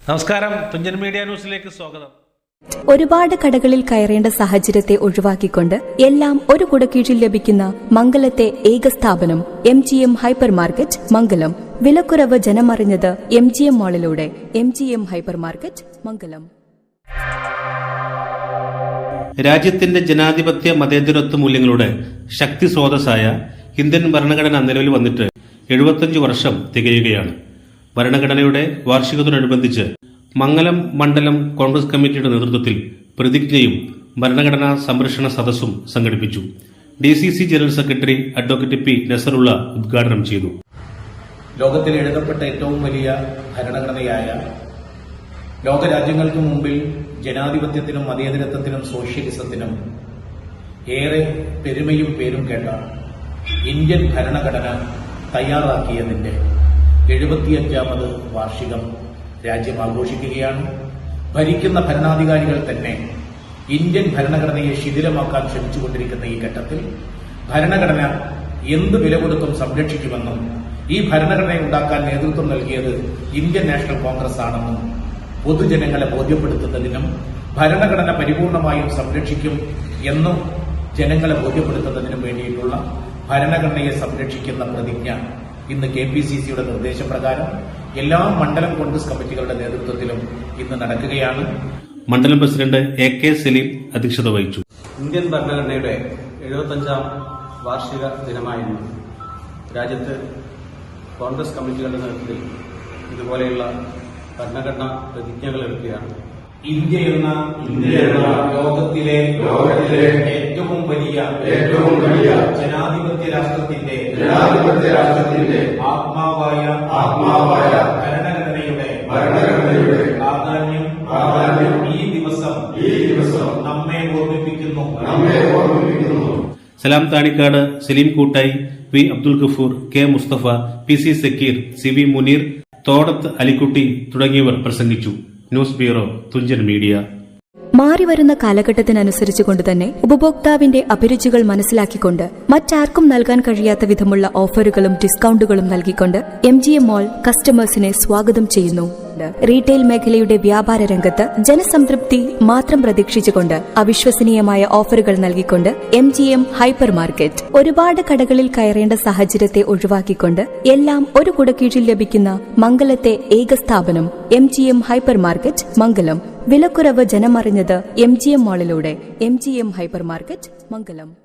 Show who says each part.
Speaker 1: നമസ്കാരം, തുഞ്ചൻ മീഡിയ ന്യൂസിലേക്ക് സ്വാഗതം.
Speaker 2: ഒരുപാട് കടകളിൽ കയറേണ്ട സാഹചര്യത്തെ ഒഴിവാക്കിക്കൊണ്ട് എല്ലാം ഒരു കുടക്കീഴിൽ ലഭിക്കുന്ന മംഗലത്തെ ഏക സ്ഥാപനം MGM ഹൈപ്പർ മാർക്കറ്റ് മംഗലം. വിലക്കുറവ് ജനമറിഞ്ഞത് MGM മാളിലൂടെ. MGM ഹൈപ്പർ മാർക്കറ്റ് മംഗലം.
Speaker 1: രാജ്യത്തിന്റെ ജനാധിപത്യ മതേതരത്വ മൂല്യങ്ങളുടെ ശക്തി സ്രോതസ്സായ ഇന്ത്യൻ ഭരണഘടന നിലവിൽ വന്നിട്ട് 75 വർഷം തികയുകയാണ്. ഭരണഘടനയുടെ വാർഷികത്തോടനുബന്ധിച്ച് മംഗലം മണ്ഡലം കോൺഗ്രസ് കമ്മിറ്റിയുടെ നേതൃത്വത്തിൽ പ്രതിജ്ഞയും ഭരണഘടനാ സംരക്ഷണ സദസ്സും സംഘടിപ്പിച്ചു. DCC general secretary advocate P. Nasrallah ഉദ്ഘാടനം ചെയ്തു.
Speaker 3: ലോകത്തിൽ എഴുതപ്പെട്ട ഏറ്റവും വലിയ ഭരണഘടനയായ ലോകരാജ്യങ്ങൾക്ക് മുമ്പിൽ ജനാധിപത്യത്തിനും മതേതരത്വത്തിനും സോഷ്യലിസത്തിനും ഏറെ പെരുമയും പേരും കേട്ട ഇന്ത്യൻ ഭരണഘടന തയ്യാറാക്കിയതിന്റെ 75ാമത് വാർഷികം രാജ്യം ആഘോഷിക്കുകയാണ്. ഭരിക്കുന്ന ഭരണാധികാരികൾ തന്നെ ഇന്ത്യൻ ഭരണഘടനയെ ശിഥിലമാക്കാൻ ശ്രമിച്ചുകൊണ്ടിരിക്കുന്ന ഈ ഘട്ടത്തിൽ ഭരണഘടന എന്ത് വില കൊടുത്തും സംരക്ഷിക്കുമെന്നും ഈ ഭരണഘടന ഉണ്ടാക്കാൻ നേതൃത്വം നൽകിയത് ഇന്ത്യൻ നാഷണൽ കോൺഗ്രസ് ആണെന്നും പൊതുജനങ്ങളെ ബോധ്യപ്പെടുത്തുന്നതിനും ഭരണഘടന പരിപൂർണമായും സംരക്ഷിക്കും എന്നും ജനങ്ങളെ ബോധ്യപ്പെടുത്തുന്നതിനും വേണ്ടിയിട്ടുള്ള ഭരണഘടനയെ സംരക്ഷിക്കുന്ന പ്രതിജ്ഞ ഇന്ന് KPCCയുടെ നിർദ്ദേശപ്രകാരം എല്ലാ മണ്ഡലം കോൺഗ്രസ് കമ്മിറ്റികളുടെ നേതൃത്വത്തിലും ഇന്ന് നടക്കുകയാണ്.
Speaker 1: മണ്ഡലം പ്രസിഡന്റ് AK സലീം അധ്യക്ഷത വഹിച്ചു.
Speaker 4: ഇന്ത്യൻ ഭരണഘടനയുടെ 75ാം വാർഷിക ദിനമായിരുന്നു രാജ്യത്ത് കോൺഗ്രസ് കമ്മിറ്റികളുടെ നേതൃത്വത്തിൽ ഇതുപോലെയുള്ള ഭരണഘടനാ പ്രതിജ്ഞകൾ എടുക്കുകയാണ്.
Speaker 3: ഇന്ത്യ എന്ന ലോകത്തിലെ ഏറ്റവും വലിയ ജനാധിപത്യ രാഷ്ട്രത്തിന്റെ ആത്മാവായ ഭരണഘടനയുടെ പ്രാധാന്യം ഈ ദിവസം നമ്മെ ഓർമ്മിപ്പിക്കുന്നു.
Speaker 1: സലാം താണിക്കാട്, സലീം കൂട്ടായി, V. Abdul Gafoor, K. Mustafa, PC Zakir, CV Muneer, തോടത്ത് Alikutty തുടങ്ങിയവർ പ്രസംഗിച്ചു. News bureau, Thunchan media.
Speaker 2: മാറിവരുന്ന കാലഘട്ടത്തിനനുസരിച്ചുകൊണ്ട് തന്നെ ഉപഭോക്താവിന്റെ അഭിരുചികൾ മനസ്സിലാക്കിക്കൊണ്ട് മറ്റാർക്കും നൽകാൻ കഴിയാത്ത വിധമുള്ള ഓഫറുകളും ഡിസ്കൌണ്ടുകളും നൽകിക്കൊണ്ട് MGM മാൾ കസ്റ്റമേഴ്സിനെ സ്വാഗതം ചെയ്യുന്നു. റീറ്റെയിൽ മേഖലയുടെ വ്യാപാര രംഗത്ത് ജനസംതൃപ്തി മാത്രം പ്രതീക്ഷിച്ചുകൊണ്ട് അവിശ്വസനീയമായ ഓഫറുകൾ നൽകിക്കൊണ്ട് MGM ഹൈപ്പർ മാർക്കറ്റ്. ഒരുപാട് കടകളിൽ കയറേണ്ട സാഹചര്യത്തെ ഒഴിവാക്കിക്കൊണ്ട് എല്ലാം ഒരു കുടക്കീഴിൽ ലഭിക്കുന്ന മംഗലത്തെ ഏക സ്ഥാപനം MGM ഹൈപ്പർ മാർക്കറ്റ് മംഗലം. വിലക്കുറവ് ജനമറിഞ്ഞത് MGM മാളിലൂടെ. MGM ഹൈപ്പർ മാർക്കറ്റ് മംഗലം.